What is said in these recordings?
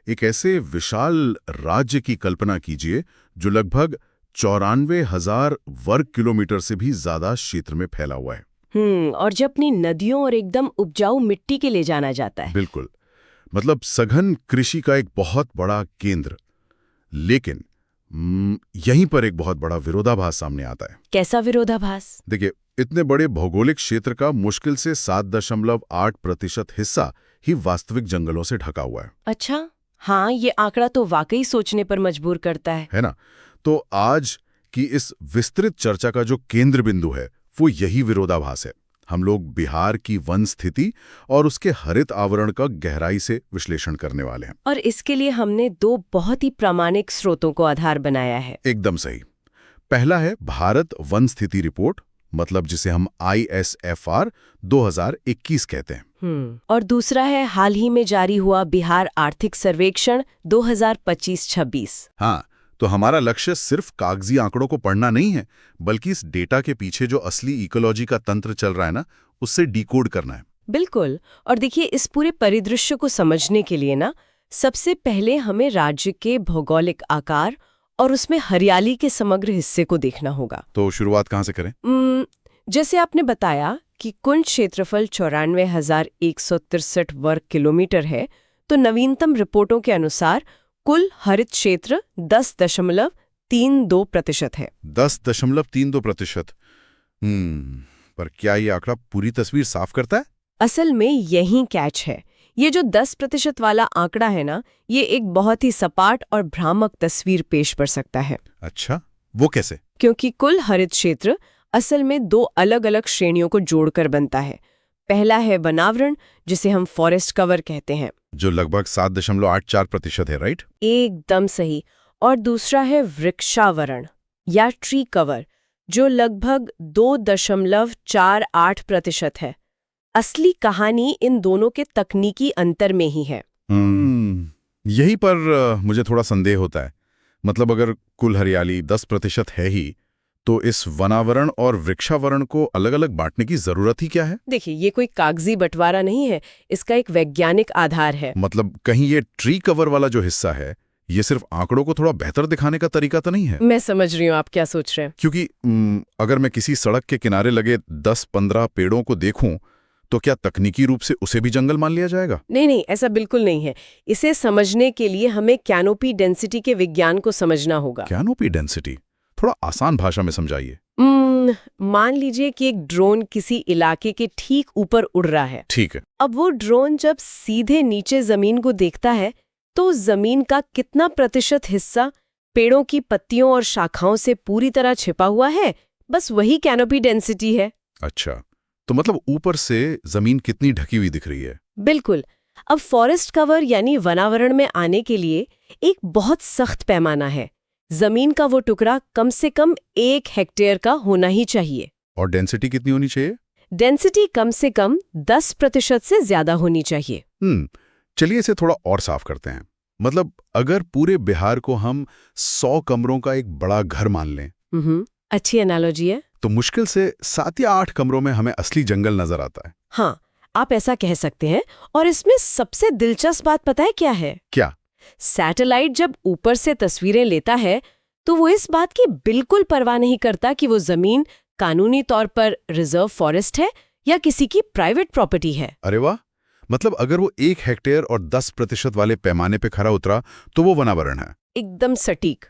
एक ऐसे विशाल राज्य की कल्पना कीजिए जो लगभग 94,000 वर्ग किलोमीटर से भी ज्यादा क्षेत्र में फैला हुआ है। और जो अपनी नदियों और एकदम उपजाऊ मिट्टी के लिए जाना जाता है। बिल्कुल, मतलब सघन कृषि का एक बहुत बड़ा केंद्र। लेकिन यहीं पर एक बहुत बड़ा विरोधाभास सामने आता है। कैसा विरोधाभास? देखिए, इतने बड़े भौगोलिक क्षेत्र का मुश्किल से 7.8% हिस्सा ही वास्तविक जंगलों से ढका हुआ है। अच्छा, हाँ, ये आंकड़ा तो वाकई सोचने पर मजबूर करता है ना? तो आज की इस विस्तृत चर्चा का जो केंद्र बिंदु है वो यही विरोधाभास है। हम लोग बिहार की वन स्थिति और उसके हरित आवरण का गहराई से विश्लेषण करने वाले हैं। और इसके लिए हमने दो बहुत ही प्रामाणिक स्रोतों को आधार बनाया है। एकदम सही। पहला है भारत वन स्थिति रिपोर्ट, मतलब जिसे हम ISFR 2021 कहते हैं। और दूसरा है हाल ही में जारी हुआ बिहार आर्थिक सर्वेक्षण 2025-26। हाँ, तो हमारा लक्ष्य सिर्फ कागजी आंकड़ों को पढ़ना नहीं है, बल्कि इस डेटा के पीछे जो असली इकोलॉजी का तंत्र चल रहा है ना, उससे डिकोड करना है। बिल्कुल। और देखिए, इस पूरे परिदृश्य को समझने के लिए ना, सबसे पहले हमें राज्य के भौगोलिक आकार और उसमें हरियाली के समग्र हिस्से को देखना होगा। तो शुरुआत कहाँ से करें? जैसे आपने बताया कि कुल क्षेत्रफल 94,163 वर्ग किलोमीटर है, तो नवीनतम रिपोर्टों के अनुसार कुल हरित क्षेत्र 10.32% है। 10.32%। पर क्या ये आंकड़ा पूरी तस्वीर साफ करता है? असल में यही कैच है। ये जो 10% वाला आंकड़ा है ना, ये एक बहुत ही सपाट और भ्रामक तस्वीर पेश कर सकता है। अच्छा, वो कैसे? क्योंकि कुल हरित क्षेत्र असल में दो अलग अलग श्रेणियों को जोड़कर बनता है। पहला है वनावरण, जिसे हम फॉरेस्ट कवर कहते हैं, जो लगभग 7.84% है, राइट? एकदम सही। और दूसरा है वृक्षावरण या ट्री कवर, जो लगभग 2.48% है। असली कहानी इन दोनों के तकनीकी अंतर में ही है। यही पर मुझे थोड़ा संदेह होता है। मतलब अगर कुल हरियाली 10% है ही, तो इस वनावरण और वृक्षावरण को अलग अलग बांटने की जरूरत ही क्या है? देखिए, ये कोई कागजी बंटवारा नहीं है, इसका एक वैज्ञानिक आधार है। मतलब कहीं ये ट्री कवर वाला जो हिस्सा है, ये सिर्फ आंकड़ों को थोड़ा बेहतर दिखाने का तरीका तो नहीं है? मैं समझ रही हूँ आप क्या सोच रहे हैं। क्योंकि अगर मैं किसी सड़क के किनारे लगे 10-15 पेड़ों को देखूं, तो क्या तकनीकी रूप से उसे भी जंगल मान लिया जाएगा? नहीं, ऐसा बिल्कुल नहीं है। इसे समझने के लिए हमें कैनोपी डेंसिटी के विज्ञान को समझना होगा। Canopy density? थोड़ा आसान भाषा में समझाइए। मान लीजिए कि एक ड्रोन किसी इलाके के ठीक ऊपर उड़ रहा है। ठीक है। अब वो ड्रोन जब सीधे नीचे जमीन को देखता है, तो जमीन का कितना प्रतिशत हिस्सा पेड़ों की पत्तियों और शाखाओं से पूरी तरह छिपा हुआ है, बस वही कैनोपी डेंसिटी है। अच्छा, तो मतलब ऊपर से जमीन कितनी ढकी हुई दिख रही है? बिल्कुल। अब फॉरेस्ट कवर यानी वनावरण में आने के लिए एक बहुत सख्त पैमाना है। जमीन का वो टुकड़ा कम से कम 1 हेक्टेयर का होना ही चाहिए। और डेंसिटी कितनी होनी चाहिए? डेंसिटी कम से कम 10% से ज्यादा होनी चाहिए। चलिए इसे थोड़ा और साफ करते हैं। मतलब अगर पूरे बिहार को हम 100 कमरों का एक बड़ा घर मान लें, अच्छी एनालॉजी है, तो मुश्किल से 7 या 8 कमरों में हमें असली जंगल नजर आता है। हाँ, आप ऐसा कह सकते हैं। और इसमें सबसे दिलचस्प बात पता है क्या है? क्या? सैटेलाइट जब ऊपर से तस्वीरें लेता है, तो वो इस बात की बिल्कुल परवाह नहीं करता कि वो जमीन कानूनी तौर पर रिजर्व फॉरेस्ट है या किसी की प्राइवेट प्रॉपर्टी है। अरे वाह! मतलब अगर वो 1 हेक्टेयर और 10% वाले पैमाने पे खरा उतरा, तो वो वनावरण है। एकदम सटीक।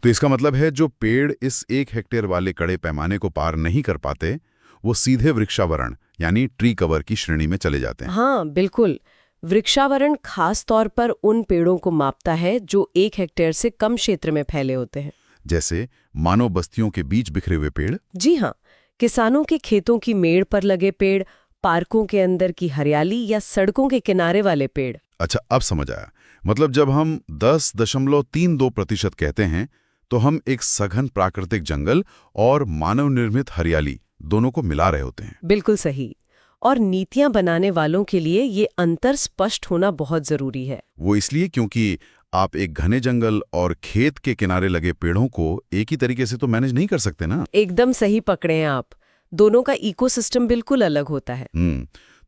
तो इसका मतलब है जो पेड़ इस 1 हेक्टेयर वाले कड़े पैमाने को पार नहीं कर पाते, वो सीधे वृक्षावरण यानी ट्री कवर की श्रेणी में चले जाते हैं। हाँ, बिल्कुल। वृक्षावरण खास तौर पर उन पेड़ों को मापता है जो 1 हेक्टेयर से कम क्षेत्र में फैले होते हैं। जैसे मानव बस्तियों के बीच बिखरे हुए पेड़। जी हाँ, किसानों के खेतों की मेड़ पर लगे पेड़, पार्कों के अंदर की हरियाली या सड़कों के किनारे वाले पेड़। अच्छा, अब समझ आया। मतलब जब हम 10.32% कहते हैं, तो हम एक सघन प्राकृतिक जंगल और मानव निर्मित हरियाली दोनों को मिला रहे होते हैं। बिल्कुल सही। और नीतियां बनाने वालों के लिए ये अंतर स्पष्ट होना बहुत जरूरी है। वो इसलिए क्योंकि आप एक घने जंगल और खेत के किनारे लगे पेड़ों को एक ही तरीके से तो मैनेज नहीं कर सकते ना। एकदम सही पकड़े हैं आप। दोनों का इकोसिस्टम बिल्कुल अलग होता है।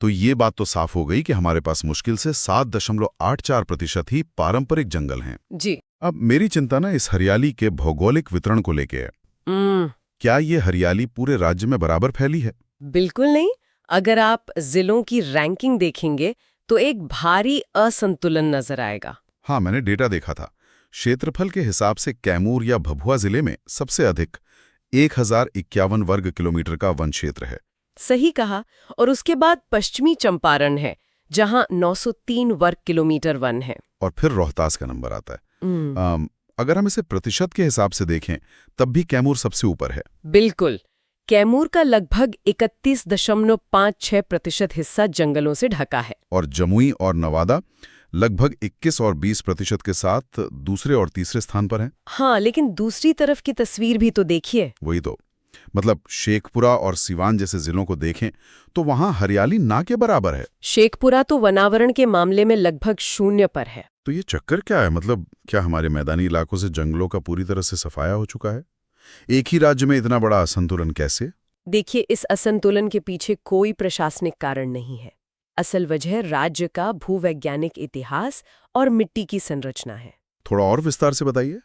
तो ये बात तो साफ हो गई कि हमारे पास मुश्किल से 7.84% ही पारंपरिक जंगल हैं। जी। अब मेरी चिंता ना इस हरियाली के भौगोलिक वितरण को लेके है। क्या ये हरियाली पूरे राज्य में बराबर फैली है? बिल्कुल नहीं। अगर आप जिलों की रैंकिंग देखेंगे तो एक भारी असंतुलन नजर आएगा। हाँ, मैंने डेटा देखा था। क्षेत्रफल के हिसाब से कैमूर या भभुआ जिले में सबसे अधिक 1051 वर्ग किलोमीटर का वन क्षेत्र है। सही कहा। और उसके बाद पश्चिमी चंपारण है, जहां 903 वर्ग किलोमीटर वन है। और फिर रोहतास का नंबर आता है। अगर हम इसे प्रतिशत के हिसाब से देखें तब भी कैमूर सबसे ऊपर है। बिल्कुल। कैमूर का लगभग 31.56% हिस्सा जंगलों से ढका है। और जमुई और नवादा लगभग 21 और 20% के साथ दूसरे और तीसरे स्थान पर हैं। हाँ, लेकिन दूसरी तरफ की तस्वीर भी तो देखिए। वही तो, मतलब शेखपुरा और सिवान जैसे जिलों को देखें तो वहां हरियाली ना के बराबर है। शेखपुरा तो वनावरण के मामले में लगभग 0 पर है। तो ये चक्कर क्या है? मतलब क्या हमारे मैदानी इलाकों से जंगलों का पूरी तरह से सफाया हो चुका है? एक ही राज्य में इतना बड़ा असंतुलन कैसे? देखिए, इस असंतुलन के पीछे कोई प्रशासनिक कारण नहीं है। असल वजह राज्य का भूवैज्ञानिक इतिहास और मिट्टी की संरचना है। थोड़ा और विस्तार से बताइए।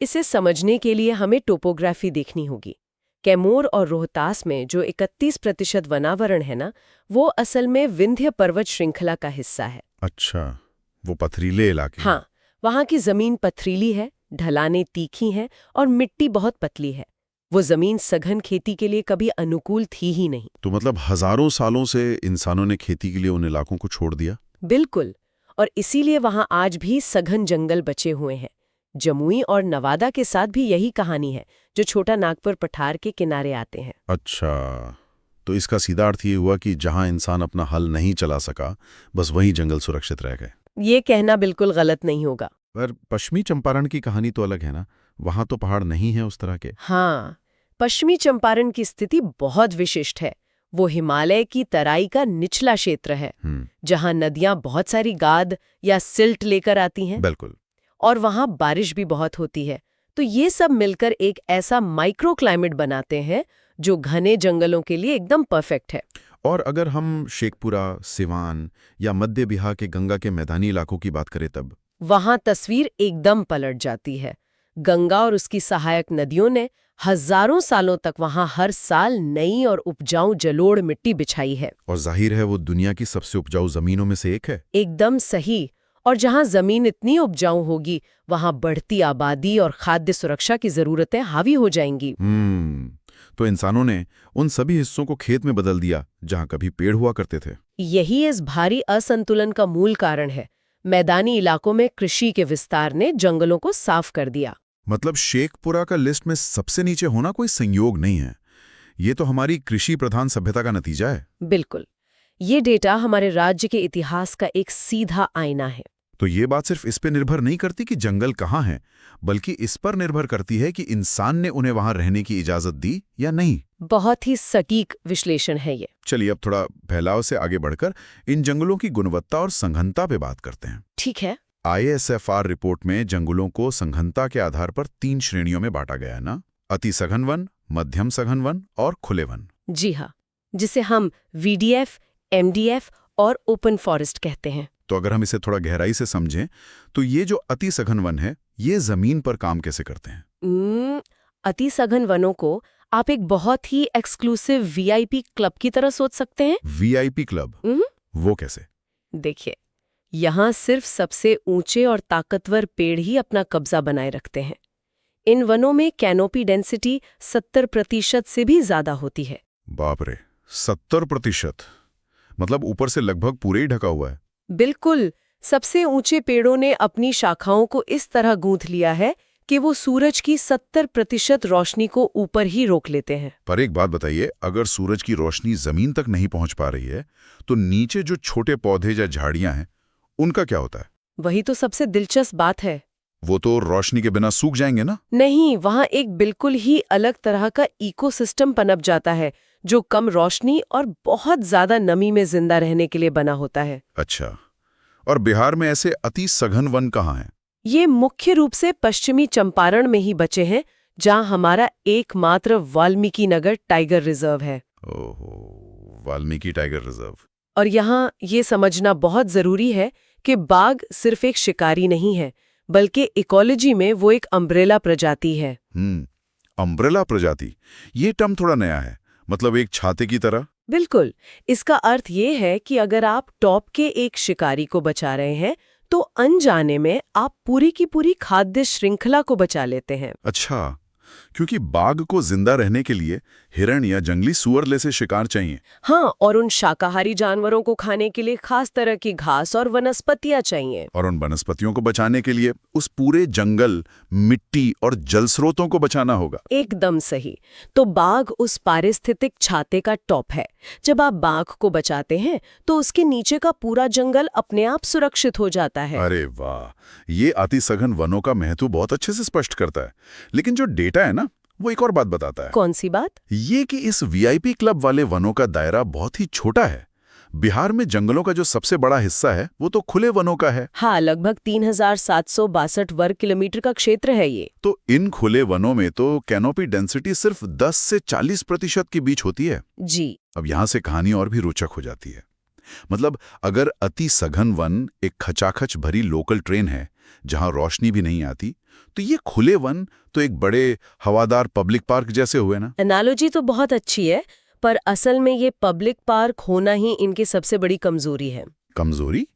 इसे समझने के लिए हमें टोपोग्राफी देखनी होगी। कैमूर और रोहतास में जो 31% वनावरण है ना, वो असल में विंध्य पर्वत श्रृंखला का हिस्सा है। अच्छा, वो पथरीले इलाके। हाँ, वहाँ की जमीन पथरीली है, ढलानें तीखी हैं और मिट्टी बहुत पतली है। वो जमीन सघन खेती के लिए कभी अनुकूल थी ही नहीं। तो मतलब हजारों सालों से इंसानों ने खेती के लिए उन इलाकों को छोड़ दिया? बिल्कुल। और इसीलिए वहाँ आज भी सघन जंगल बचे हुए हैं। जमुई और नवादा के साथ भी यही कहानी है, जो छोटा नागपुर पठार के किनारे आते हैं। अच्छा, तो इसका सीधा अर्थ ये हुआ कि जहां इंसान अपना हल नहीं चला सका, बस वहीं जंगल सुरक्षित रह गए। ये कहना बिल्कुल गलत नहीं होगा। पर पश्चिमी चंपारण की कहानी तो अलग है ना, वहां तो पहाड़ नहीं है उस तरह के। हाँ, पश्चिमी चंपारण की स्थिति बहुत विशिष्ट है। वो हिमालय की तराई का निचला क्षेत्र है, जहां नदियां बहुत सारी गाद या सिल्ट लेकर आती हैं। बिल्कुल। और वहां बारिश भी बहुत होती है। तो ये सब मिलकर एक ऐसा माइक्रो क्लाइमेट बनाते हैं जो घने जंगलों के लिए एकदम परफेक्ट है। और अगर हम शेखपुरा, सिवान या मध्य बिहार के गंगा के मैदानी इलाकों की बात करें तब वहां तस्वीर एकदम पलट जाती है। गंगा और उसकी सहायक नदियों ने हजारों सालों तक वहां हर साल नई और उपजाऊ जलोढ़ मिट्टी बिछाई है। और जाहिर है वो दुनिया की सबसे उपजाऊ जमीनों में से एक है। एकदम सही। और जहां जमीन इतनी उपजाऊ होगी, वहां बढ़ती आबादी और खाद्य सुरक्षा की जरूरतें हावी हो जाएंगी। तो इंसानों ने उन सभी हिस्सों को खेत में बदल दिया जहां कभी पेड़ हुआ करते थे। यही इस भारी असंतुलन का मूल कारण है। मैदानी इलाकों में कृषि के विस्तार ने जंगलों को साफ कर दिया। मतलब शेखपुरा का लिस्ट में सबसे नीचे होना कोई संयोग नहीं है, ये तो हमारी कृषि प्रधान सभ्यता का नतीजा है। बिल्कुल। ये डेटा हमारे राज्य के इतिहास का एक सीधा आईना है। तो ये बात सिर्फ इस पे निर्भर नहीं करती कि जंगल कहाँ है, बल्कि इस पर निर्भर करती है कि इंसान ने उन्हें वहां रहने की इजाजत दी या नहीं। बहुत ही सटीक विश्लेषण है ये। चलिए अब थोड़ा फैलाव से आगे बढ़कर इन जंगलों की गुणवत्ता और सघनता पे बात करते हैं। ठीक है। ISFR रिपोर्ट में जंगलों को सघनता के आधार पर 3 श्रेणियों में बांटा गया है ना, अति सघन वन, मध्यम सघन वन और खुले वन। जी हाँ, जिसे हम VDF, MDF और ओपन फॉरेस्ट कहते हैं। तो अगर हम इसे थोड़ा गहराई से समझें तो ये जो अति सघन वन है, ये जमीन पर काम कैसे करते हैं? अति सघन वनों को आप एक बहुत ही एक्सक्लूसिव VIP क्लब की तरह सोच सकते हैं। VIP club? वो कैसे? देखिए, यहाँ सिर्फ सबसे ऊंचे और ताकतवर पेड़ ही अपना कब्जा बनाए रखते हैं। इन वनों में कैनोपी डेंसिटी 70% से भी ज्यादा होती है। बाप रे, 70%? मतलब ऊपर से लगभग पूरे ही ढका हुआ है। बिल्कुल। सबसे ऊंचे पेड़ों ने अपनी शाखाओं को इस तरह गूंथ लिया है कि वो सूरज की 70% रोशनी को ऊपर ही रोक लेते हैं। पर एक बात बताइए, अगर सूरज की रोशनी जमीन तक नहीं पहुंच पा रही है तो नीचे जो छोटे पौधे या झाड़ियां हैं उनका क्या होता है? वही तो सबसे दिलचस्प बात है। वो तो रोशनी के बिना सूख जाएंगे ना? नहीं, वहाँ एक बिल्कुल ही अलग तरह का इकोसिस्टम पनप जाता है जो कम रोशनी और बहुत ज्यादा नमी में जिंदा रहने के लिए बना होता है। अच्छा, और बिहार में ऐसे अति सघन वन कहाँ हैं? ये मुख्य रूप से पश्चिमी चंपारण में ही बचे हैं, जहां हमारा एकमात्र वाल्मीकि नगर टाइगर रिजर्व है। ओहो, वाल्मीकि टाइगर रिजर्व। और यहाँ ये समझना बहुत जरूरी है कि बाघ सिर्फ एक शिकारी नहीं है, बल्कि इकोलॉजी में वो एक अम्ब्रेला प्रजाति है। अम्ब्रेला प्रजाति, ये टर्म थोड़ा नया है, मतलब एक छाते की तरह। बिल्कुल। इसका अर्थ ये है कि अगर आप टॉप के एक शिकारी को बचा रहे हैं तो अनजाने में आप पूरी की पूरी खाद्य श्रृंखला को बचा लेते हैं। अच्छा, क्योंकि बाघ को जिंदा रहने के लिए हिरण या जंगली सुअर जैसे शिकार चाहिए। हाँ, और उन शाकाहारी जानवरों को खाने के लिए खास तरह की घास और वनस्पतियां चाहिए। और उन वनस्पतियों को बचाने के लिए उस पूरे जंगल, मिट्टी और जल स्रोतों को बचाना होगा। एकदम सही। तो बाघ उस पारिस्थितिक छाते का टॉप है। जब आप बाघ को बचाते हैं तो उसके नीचे का पूरा जंगल अपने आप सुरक्षित हो जाता है। अरे वाह, ये अतिसघन वनों का महत्व बहुत अच्छे से स्पष्ट करता है। लेकिन जो डेटा है ना, वो एक और बात बताता है। कौन सी बात? ये कि इस वीआईपी क्लब वाले वनों का दायरा बहुत ही छोटा है। बिहार में जंगलों का जो सबसे बड़ा हिस्सा है वो तो खुले वनों का है। हाँ, लगभग 3762 वर्ग किलोमीटर का क्षेत्र है ये। तो इन खुले वनों में तो कैनोपी डेंसिटी सिर्फ 10 से 40% के बीच होती है। जी। अब यहाँ से कहानी और भी रोचक हो जाती है। मतलब अगर अति सघन वन एक खचाखच भरी लोकल ट्रेन है जहां रोशनी भी नहीं आती, तो ये खुले वन तो एक बड़े हवादार पब्लिक पार्क जैसे हुए ना। एनालॉजी तो बहुत अच्छी है, पर असल में ये पब्लिक पार्क होना ही इनकी सबसे बड़ी कमजोरी है। कमजोरी?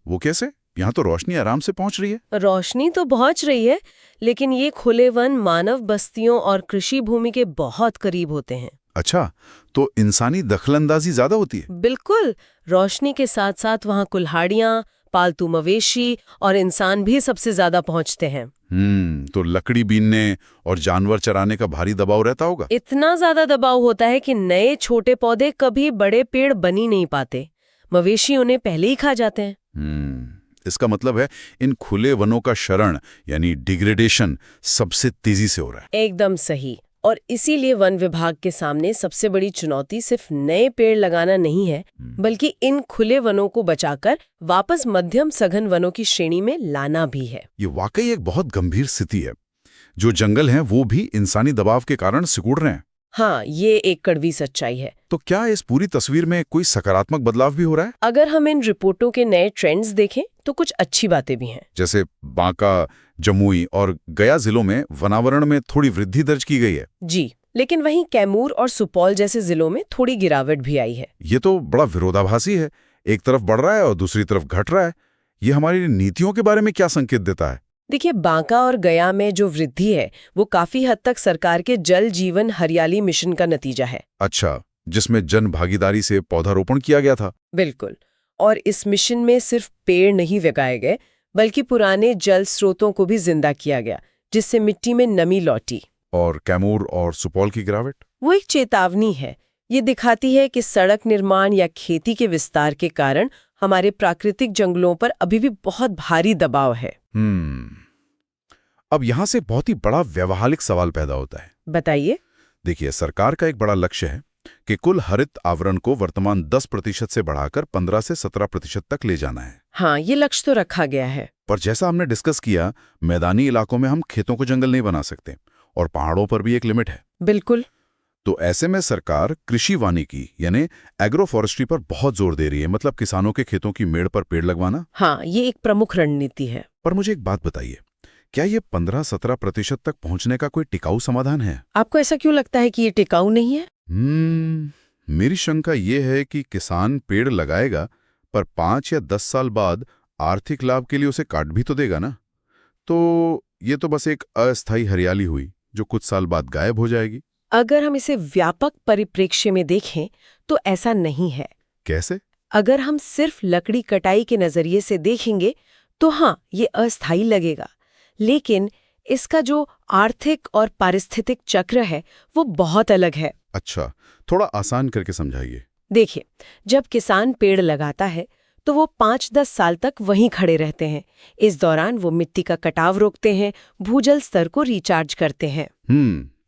वो कैसे? यहाँ तो रोशनी आराम से पहुंच रही है। रोशनी तो पहुंच रही है, लेकिन ये खुले वन मानव बस्तियों और कृषि भूमि के बहुत करीब होते हैं। अच्छा, तो इंसानी दखलंदाजी ज्यादा होती है। बिल्कुल। रोशनी के साथ साथ वहाँ कुल्हाड़ियाँ, पालतू मवेशी और इंसान भी सबसे ज्यादा पहुंचते हैं। तो लकड़ी बीनने और जानवर चराने का भारी दबाव रहता होगा। इतना ज्यादा दबाव होता है कि नए छोटे पौधे कभी बड़े पेड़ बन ही नहीं पाते। मवेशी उन्हें पहले ही खा जाते हैं। इसका मतलब है इन खुले वनों का क्षरण यानी डिग्रेडेशन सबसे तेजी से हो रहा है। एकदम सही। और इसीलिए वन विभाग के सामने सबसे बड़ी चुनौती सिर्फ नए पेड़ लगाना नहीं है, बल्कि इन खुले वनों को बचाकर वापस मध्यम सघन वनों की श्रेणी में लाना भी है। ये वाकई एक बहुत गंभीर स्थिति है। जो जंगल हैं वो भी इंसानी दबाव के कारण सिकुड़ रहे हैं। हाँ, ये एक कड़वी सच्चाई है। तो क्या इस पूरी तस्वीर में कोई सकारात्मक बदलाव भी हो रहा है? अगर हम इन रिपोर्टों के नए ट्रेंड्स देखें तो कुछ अच्छी बातें भी हैं। जैसे बांका, जमुई और गया जिलों में वनावरण में थोड़ी वृद्धि दर्ज की गई है। जी, लेकिन वहीं कैमूर और सुपौल जैसे जिलों में थोड़ी गिरावट भी आई है। ये तो बड़ा विरोधाभासी है। एक तरफ बढ़ रहा है और दूसरी तरफ घट रहा है। ये हमारी नीतियों के बारे में क्या संकेत देता है? देखिए, बांका और गया में जो वृद्धि है वो काफी हद तक सरकार के जल जीवन हरियाली मिशन का नतीजा है। अच्छा, जिसमें जन भागीदारी से पौधारोपण किया गया था। बिल्कुल। और इस मिशन में सिर्फ पेड़ नहीं लगाए गए, बल्कि पुराने जल स्रोतों को भी जिंदा किया गया, जिससे मिट्टी में नमी लौटी। और कैमूर और सुपौल की गिरावट? वो एक चेतावनी है। ये दिखाती है कि सड़क निर्माण या खेती के विस्तार के कारण हमारे प्राकृतिक जंगलों पर अभी भी बहुत भारी दबाव है। अब यहाँ से बहुत ही बड़ा व्यावहारिक सवाल पैदा होता है। बताइए। देखिए, सरकार का एक बड़ा लक्ष्य है कि कुल हरित आवरण को वर्तमान 10% से बढ़ाकर 15 से 17% तक ले जाना है। हाँ, ये लक्ष्य तो रखा गया है। पर जैसा हमने डिस्कस किया, मैदानी इलाकों में हम खेतों को जंगल नहीं बना सकते और पहाड़ों पर भी एक लिमिट है। बिल्कुल। तो ऐसे में सरकार कृषि वानिकी यानी एग्रो फॉरेस्ट्री पर बहुत जोर दे रही है, मतलब किसानों के खेतों की मेड़ पर पेड़ लगवाना। हाँ, ये एक प्रमुख रणनीति है। पर मुझे एक बात बताइए, क्या ये 15-17% तक पहुंचने का कोई टिकाऊ समाधान है? आपको ऐसा क्यों लगता है कि ये टिकाऊ नहीं है? मेरी शंका ये है कि किसान पेड़ लगाएगा, पर 5 या 10 साल बाद आर्थिक लाभ के लिए उसे काट भी तो देगा ना। तो ये तो बस एक अस्थायी हरियाली हुई जो कुछ साल बाद गायब हो जाएगी। अगर हम इसे व्यापक परिप्रेक्ष्य में देखें तो ऐसा नहीं है। कैसे? अगर हम सिर्फ लकड़ी कटाई के नजरिए से देखेंगे तो हाँ, ये अस्थायी लगेगा, लेकिन इसका जो आर्थिक और पारिस्थितिक चक्र है वो बहुत अलग है। अच्छा, थोड़ा आसान करके समझाइए। देखिए, जब किसान पेड़ लगाता है तो वो 5-10 साल तक वहीं खड़े रहते हैं। इस दौरान वो मिट्टी का कटाव रोकते हैं, भूजल स्तर को रिचार्ज करते हैं।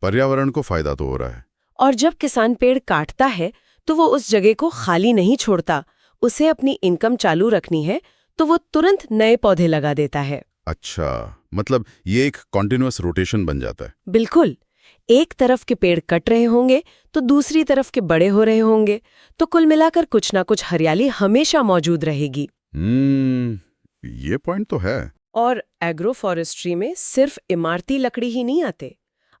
पर्यावरण को फायदा तो हो रहा है। और जब किसान पेड़ काटता है तो वो उस जगह को खाली नहीं छोड़ता। उसे अपनी इनकम चालू रखनी है तो वो तुरंत नए पौधे लगा देता है। अच्छा, मतलब ये एक कॉन्टिन्यूअस रोटेशन बन जाता है। बिल्कुल। एक तरफ के पेड़ कट रहे होंगे तो दूसरी तरफ के बड़े हो रहे होंगे, तो कुल मिलाकर कुछ ना कुछ हरियाली हमेशा मौजूद रहेगी। ये पॉइंट तो है। और एग्रो फॉरेस्ट्री में सिर्फ इमारती लकड़ी ही नहीं आते,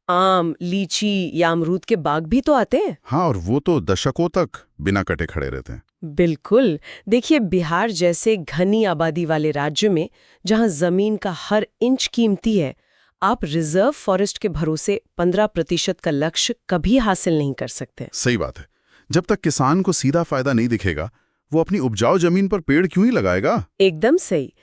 आम, लीची या अमरूद के बाग भी तो आते हैं। हाँ, और वो तो दशकों तक बिना कटे खड़े रहते हैं। बिल्कुल। देखिए, बिहार जैसे घनी आबादी वाले राज्य में जहां जमीन का हर इंच कीमती है, आप रिजर्व फॉरेस्ट के भरोसे 15% का लक्ष्य कभी हासिल नहीं कर सकते। सही बात है। जब तक किसान को सीधा फायदा नहीं दिखेगा, वो अपनी उपजाऊ जमीन पर पेड़ क्यों ही लगाएगा? एकदम सही।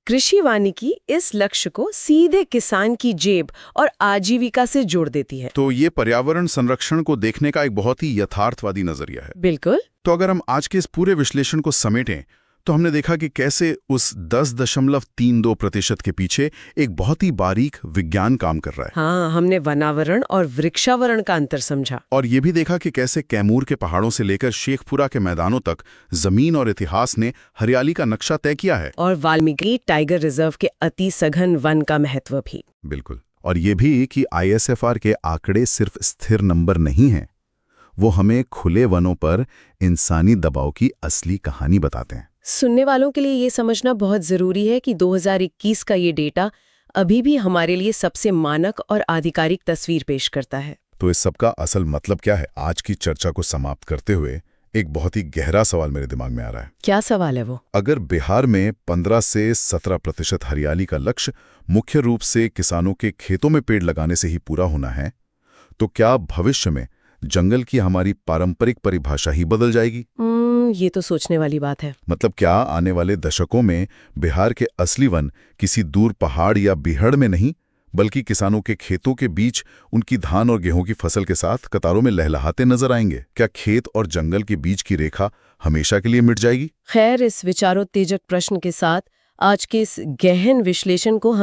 कृषि वानिकी इस लक्ष्य को सीधे किसान की जेब और आजीविका से जोड़ देती है। तो ये पर्यावरण संरक्षण को देखने का एक बहुत ही यथार्थवादी नजरिया है। बिल्कुल। तो अगर हम आज के इस पूरे विश्लेषण को समेटें, तो हमने देखा कि कैसे उस 10.32% के पीछे एक बहुत ही बारीक विज्ञान काम कर रहा है। हाँ, हमने वनावरण और वृक्षावरण का अंतर समझा। और ये भी देखा कि कैसे कैमूर के पहाड़ों से लेकर शेखपुरा के मैदानों तक जमीन और इतिहास ने हरियाली का नक्शा तय किया है। और वाल्मीकि टाइगर रिजर्व के अति सघन वन का महत्व भी। बिल्कुल। और ये भी कि ISFR के आंकड़े सिर्फ स्थिर नंबर नहीं हैं, वो हमें खुले वनों पर इंसानी दबाव की असली कहानी बताते हैं। सुनने वालों के लिए ये समझना बहुत जरूरी है कि 2021 का ये डेटा अभी भी हमारे लिए सबसे मानक और आधिकारिक तस्वीर पेश करता है। तो इस सब का असल मतलब क्या है? आज की चर्चा को समाप्त करते हुए एक बहुत ही गहरा सवाल मेरे दिमाग में आ रहा है। क्या सवाल है वो? अगर बिहार में 15 से 17% हरियाली का लक्ष्य मुख्य रूप से किसानों के खेतों में पेड़ लगाने से ही पूरा होना है, तो क्या भविष्य में जंगल की हमारी पारंपरिक परिभाषा ही बदल जाएगी? ये तो सोचने वाली बात है। मतलब क्या आने वाले दशकों में बिहार के असली वन किसी दूर पहाड़ या बिहड़ में नहीं, बल्कि किसानों के खेतों के बीच उनकी धान और गेहूं की फसल के साथ कतारों में लहलहाते नजर आएंगे? क्या खेत और जंगल के बीच की रेखा हमेशा के लिए मिट जाएगी? खैर, इस विचारोत्तेजक प्रश्न के साथ आज के इस गहन विश्लेषण को हम